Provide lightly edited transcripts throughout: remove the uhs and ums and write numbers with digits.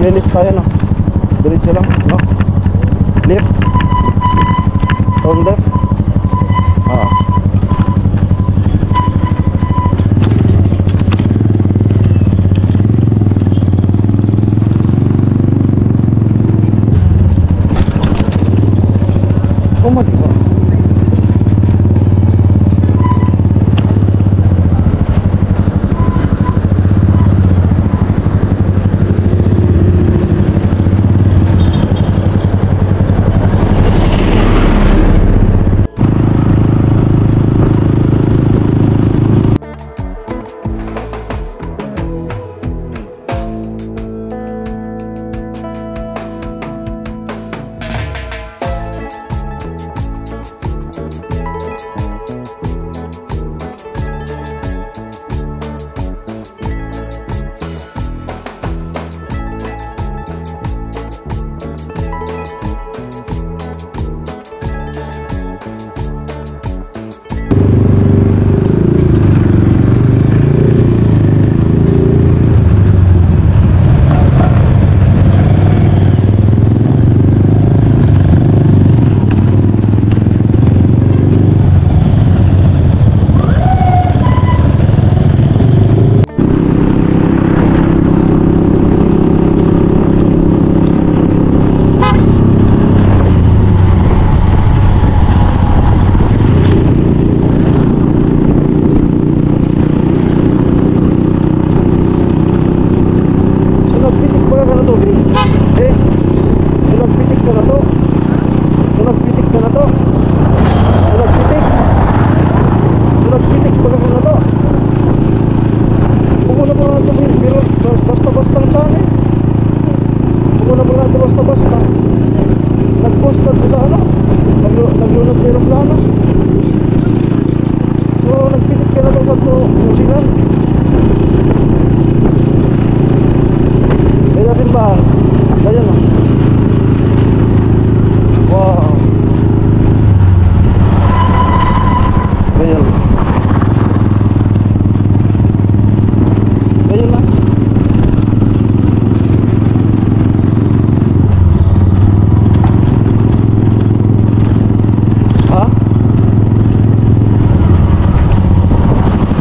Maglilip tayo, no? Diretso lang, no? Left. Turn left.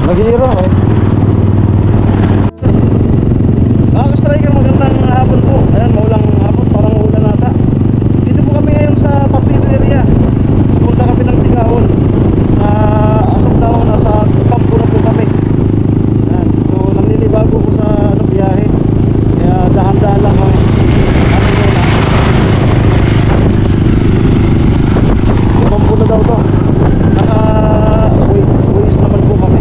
Naghihirap eh. Striker, magandang hapon po. Ayan, maulang hapon, parang ulan nata. Dito po kami ngayon sa Partido area. Punta kami ng Tigahon. Sa asap daw, nasa campo na po kami. Ayan, so nanlilibago po sa biyahe. Kaya dahan-dahan lang kami. Campo na daw to. Naka-ways naman po kami.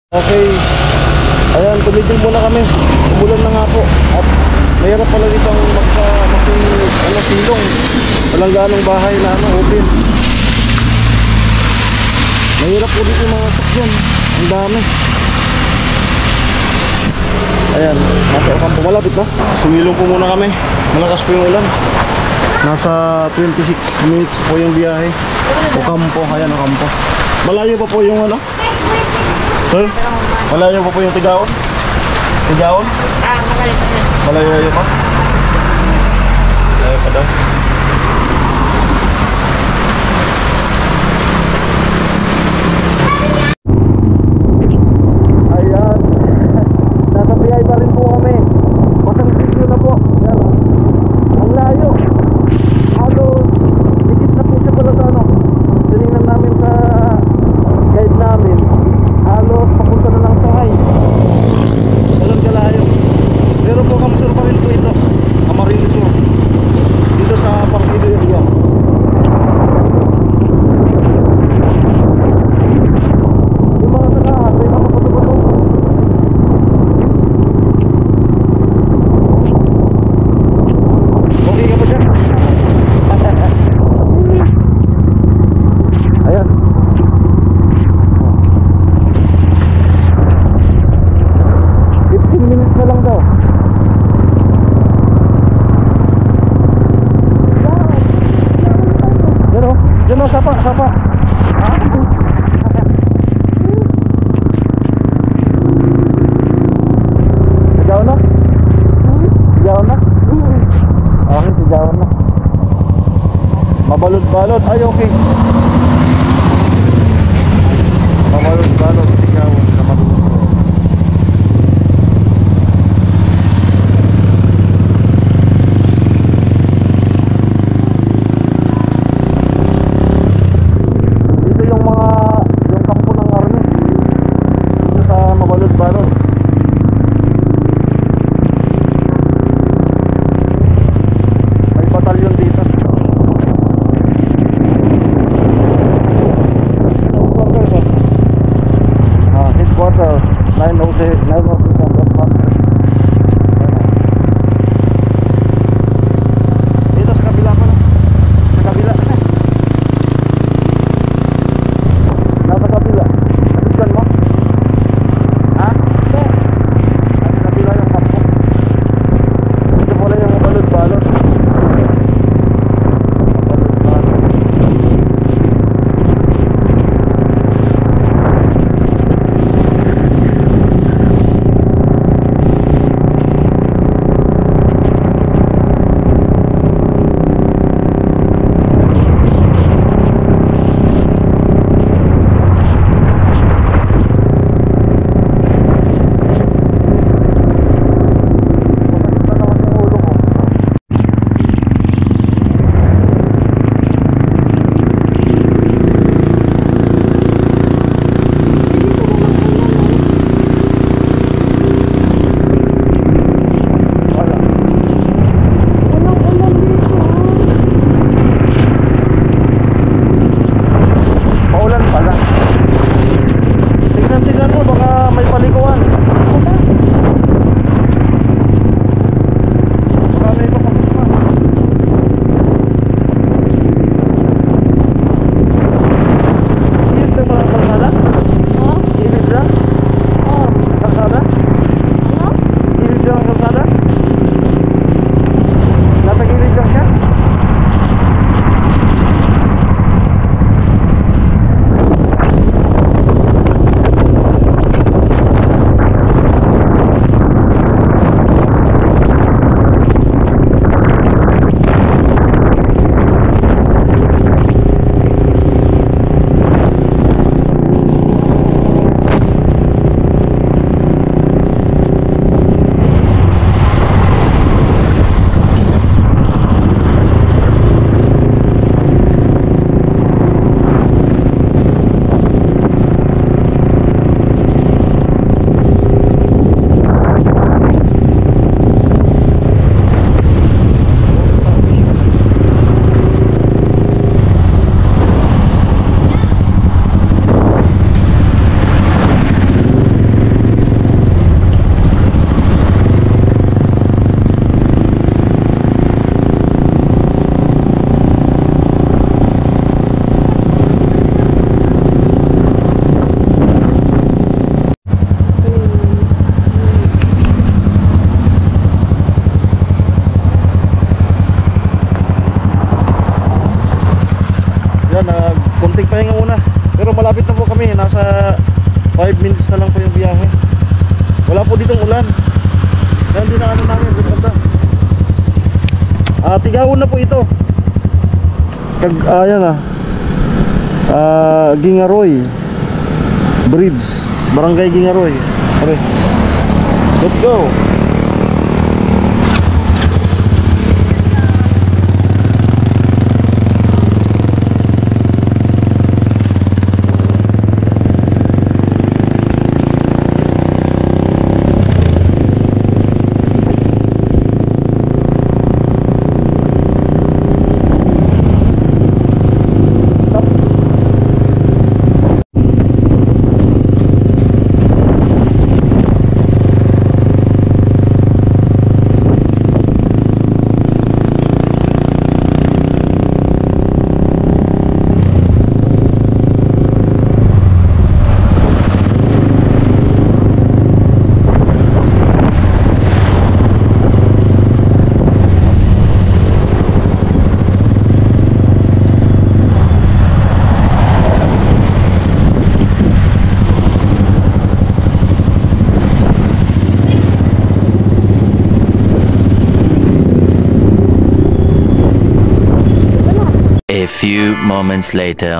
Okay, ayan, tumigil muna kami. Umulan na nga po. At mahirap pala dito silong. Walang ganong bahay na open. Mahirap po dito mga sakyan. Ang dami. Ayan, nasa Ocampo, malapit na. Sumilong po muna kami. Malakas po yung ulan. Nasa 26 minutes po yung biyahe. Ocampo, ayan Ocampo. Malayo pa po yung Sir, malayo pa po yung Tigaon? Tigaon? Malayo pa? Malayo pa daw? Ayan. Nasa PI pa rin po kami. Pasang sisyo na po. Ayan, oh. Ang layo. Halos dikit na po siya pala sa ano. Tinignan namin sa guide namin. Halos papunta na lang sa high. Walang kalayo. Pero po Kamsur pa rin po ito. Camarines Sur. Dito sa Partido area. Yung mga sakahan, may mga pato-pato. Okay ka ba dyan? Ayan. 15 minutes na lang daw. Pero, dyan o, sapa, sapa. Sigaw na? Sigaw na? Okay, sigaw na. Mabalot-balot, ay okay. Mabalot-balot, sigaw na mabalot. Dito yung kampo ng army. Dito sa Mabalot-balot. May batalyon dito. Headquarters 906 dito sa kabila pa, sa kabila. Nasa kabila. Natigyan mo? Ha? Yan. Yan dinaanan namin. Ganda. Tigawon na po ito. Ayan Gingaroy Bridge, Barangay Gingaroy. Okay. Let's go. A few moments later.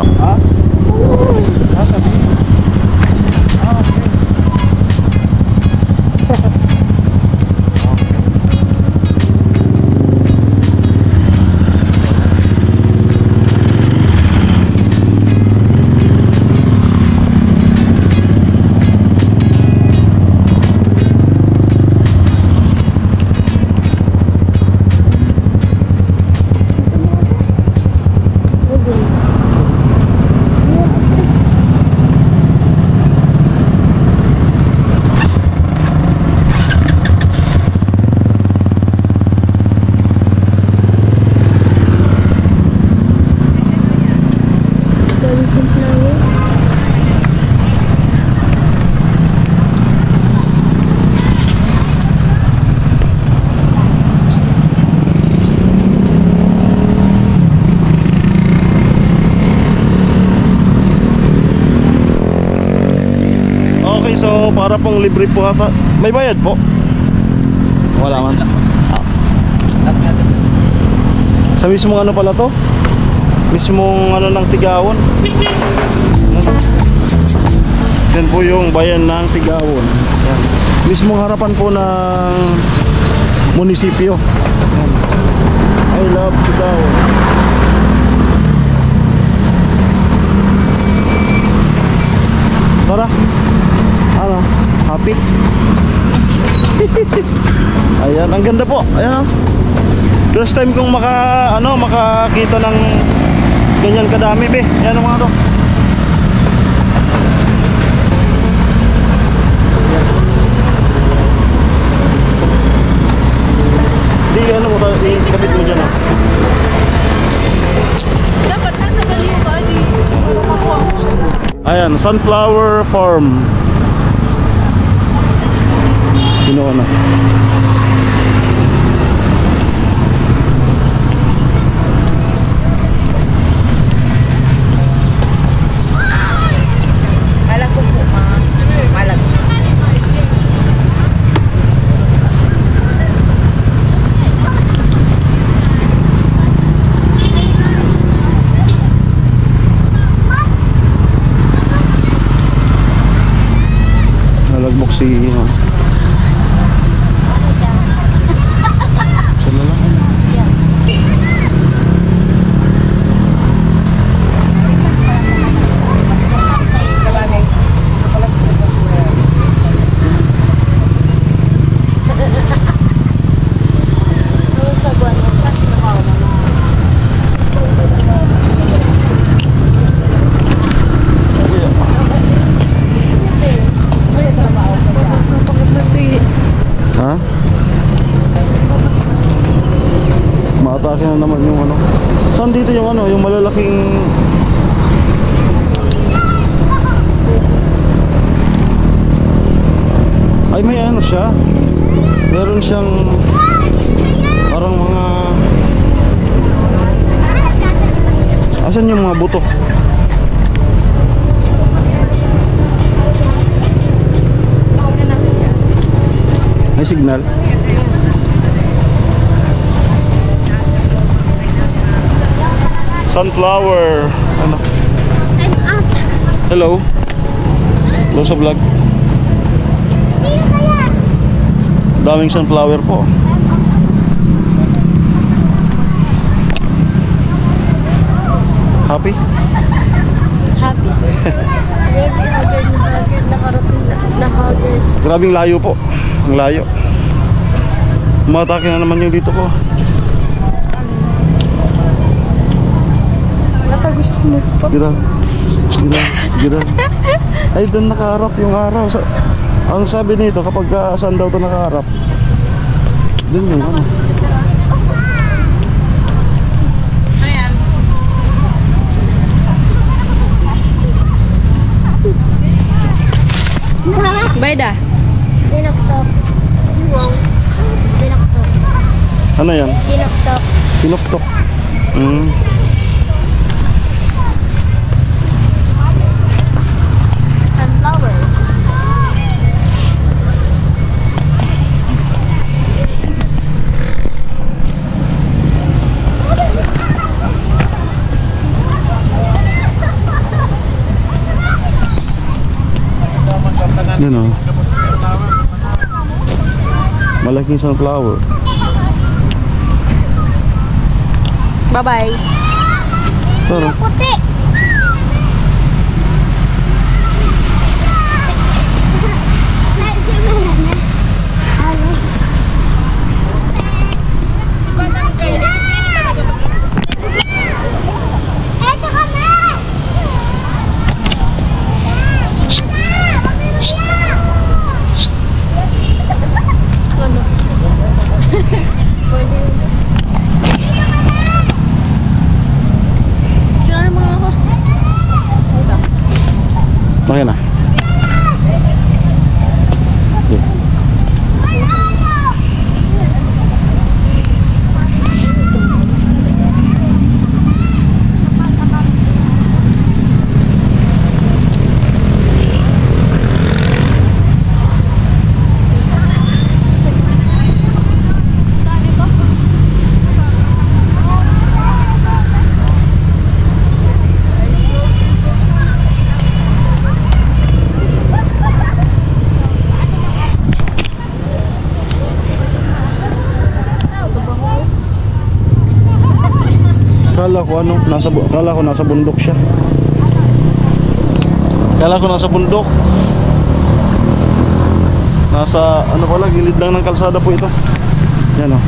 Okay, so para pong libre po ata. May bayad po? Wala man. Sa mismong ano pala to? Mismong ano ng Tigawon. Yan po yung bayan ng Tigawon. Yan. Mismong harapan po ng munisipyo. Yan. I love Tigawon. Tara. Ano? Happy? Ayan, ang ganda po. Ayan. First time kong makakita ng ganyan kadami, be. Ayan ang mga to. Di ano mo tayo, ikabit mo dyan, Dapat nasa baliw ka, di makuha mo siya. Ayan, Sunflower Farm. Sino ka na? Malag ko po, ma. Malag. Nalagmok si Saan na lang? Ha? Maatake na naman yung ano. Saan dito yung ano, yung malalaking ay may ano siya. Meron siyang parang mga asan yung mga buto? May signal. Sunflower. Ano? I'm up. Hello. Hello sa vlog. Sino kaya? Daming sunflower po. Happy? Happy. Baby, agad na agad. Nakarating na agad. Grabing layo po. Ang layo. Umatake na naman yung dito po. Natagos ko mo pa. Gira. Gira. Gira. Ay, doon nakaharap yung araw. Ang sabi nito, kapag saan daw ito nakaharap, doon yung ano. Bayda. Dinoktok. Wow. Dinoktok. Ano yan? Dinoktok. Pinuktok. Sunflower. Yan o. Malaking sunflower. Bye-bye. Tara. Puti. Eto kami! Ano? Kaya mga ako. Okay na. Kala ko nasa bundok siya. Kala ko nasa bundok. Nasa ano pala, gilid lang ng kalsada po ito. Yan o.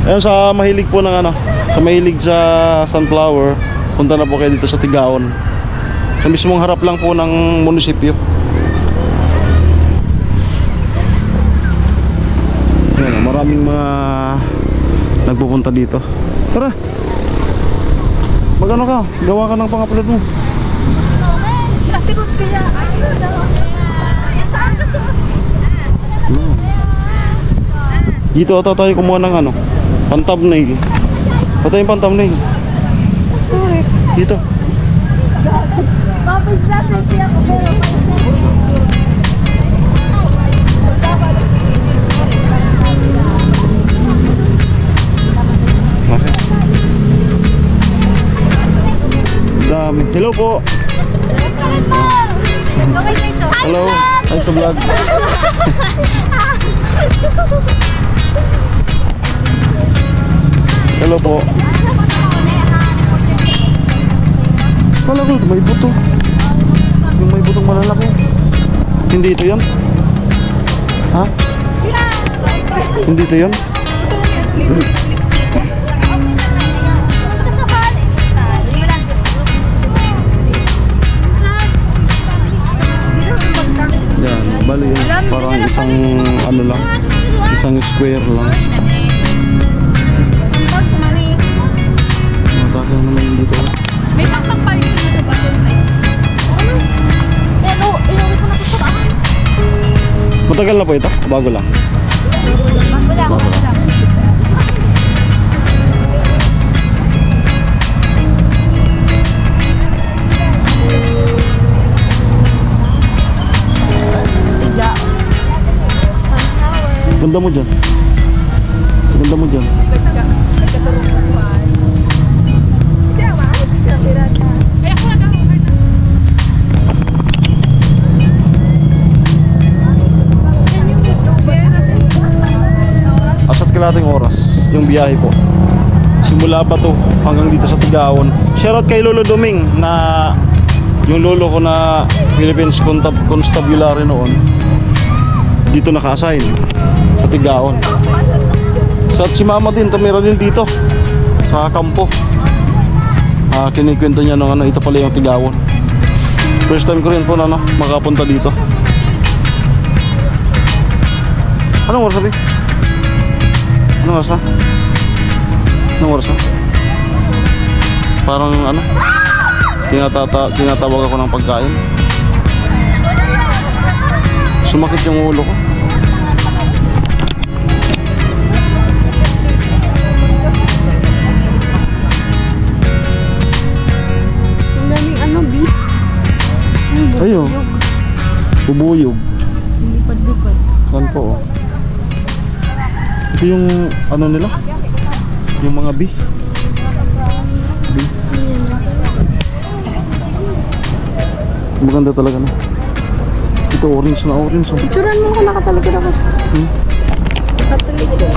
Ayan, sa mahilig po ng ano, sa mahilig sa sunflower, punta na po kayo dito sa Tigaon. Sa mismong harap lang po ng munisipyo. Ayan, maraming mga nagpupunta dito. Tara, magano ka, gawa ka ng pang-upload mo. Dito ata tayo kumuha ng ano, pan-thumbnail. Pata yung pan-thumbnail. Dito. Dami. Hello po. Hello. Hi sa vlog. Hello po. Kala ko may buto. Yung may butong malalaki. Hindi ito yun? Ha? Hindi ito yun? Yan, bali yun. Parang isang ano lang. Isang square lang. Masakit naman yung dito. May pagpapalitin mo na ba? Ano? Inuwi ko na ito sa bahay. Matagal na po ito? Bago lang? Bago lang. Tiga. Ganda mo dyan. Ganda mo dyan. Nagkatulong na pa. Siya ba? Siya pirata. Ay, ako na. Asa't kalating oras yung biyahe po. Simula ba to hanggang dito sa Tigaon. Shoutout kay Lolo Doming na yung lolo ko na Philippines Constabulary noon. Dito naka-assign sa Tigaon. So at si mama din, tumira din dito sa kampo. Kinikwento niya nung ito pala yung Tigaon. First time ko rin po na makapunta dito. Anong oras sabi? Anong oras na? Anong oras na? Parang tinatawag ako ng pagkain. Sumakit yung ulo ko. Ang daming beef. Ayun. Bubuyog. Lipad-lipad. Saan po? Ito yung nila? Yung mga beef. Beef. Maganda talaga na. Ito orange na orange. Oh. Picturean mo kung nakatalikod ako. Nakatalikod.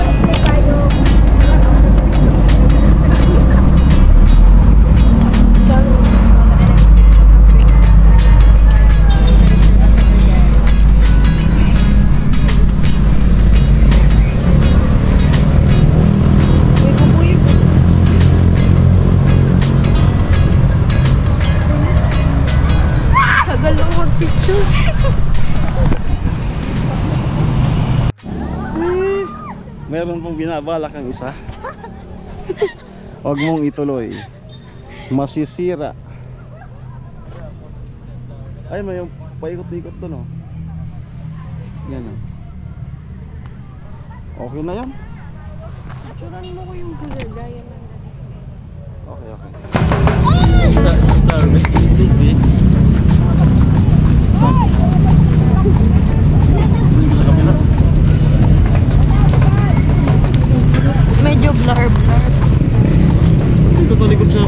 Tagal lang mag-picture. Meron pong binabalak ang isa. Huwag mong ituloy. Masisira. Ay, may paikot-ikot doon, oh. Yan, oh. Okay na yan. Picturean mo ko yung gaya ng Okay, okay. Sa Starbucks sa TV. Sa kabila. medyo blur. Ito talikod siya.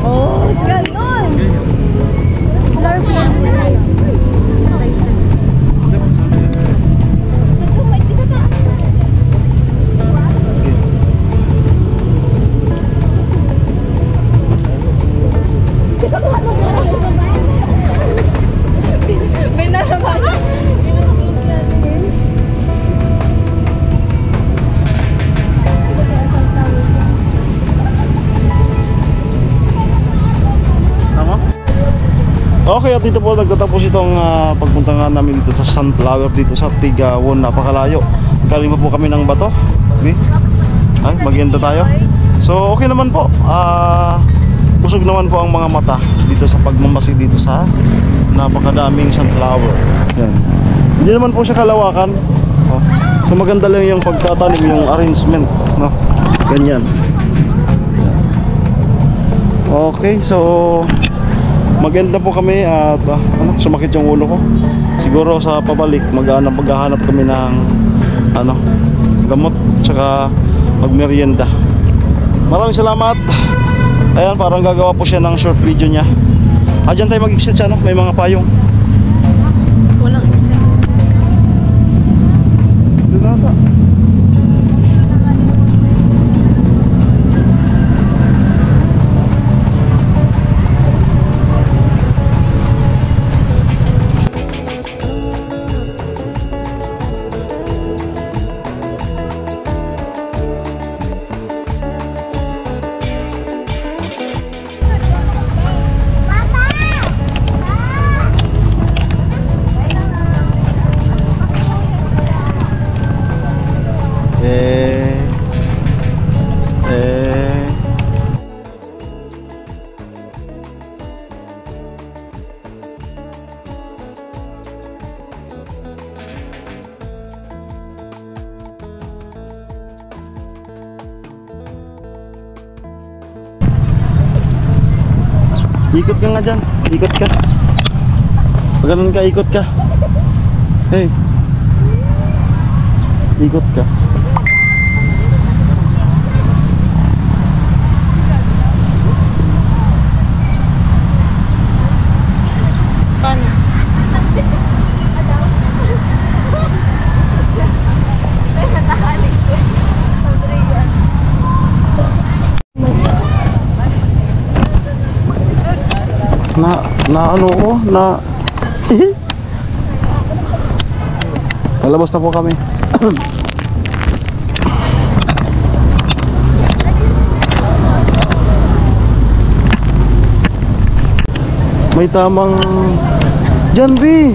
Oh, ganon. Blur po. May naraman. Tama? Okay, at dito po nagtatapos itong pagpunta nga namin dito sa Sunflower dito sa Tigaon. Napakalayo. Galing pa po kami ng Bato. Okay? Ay, maganda tayo. So, okay naman po. Busog naman po ang mga mata dito sa pagmamasid dito sa napakadaming sunflower. Yan. Hindi naman po siya kalawakan. Oh. So, maganda lang yung pagtatanim, yung arrangement. No? Ganyan. Okay, so maganda po kami at sumakit yung ulo ko. Siguro sa pabalik maghahanap kami ng gamot tsaka magmerienda. Maraming salamat. Ayan, parang gagawa po siya ng short video niya. Diyan tayo mag-exit siya, may mga payong. Walang isa. Doon ata. Ikot ka nga dyan. Ikot ka. Pag ganun ka, ikot ka. Hey. Ikot ka. Paano? Na ano ko, na lalabas na po kami. May tamang Jan B.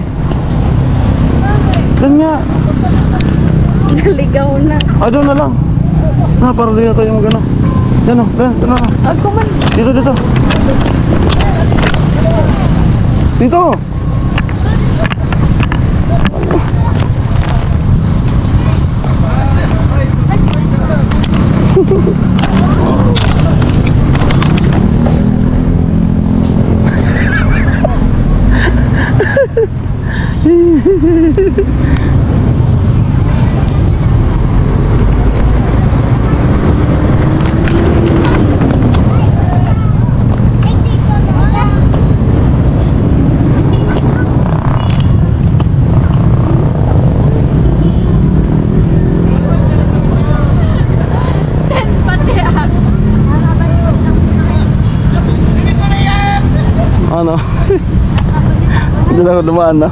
Dan nga. Naligaw na. Doon na lang. Para din na tayo mag-ano. Yan o, dito na. Ako man. Dito. Dito. Ano? Hindi na ako dumaan na.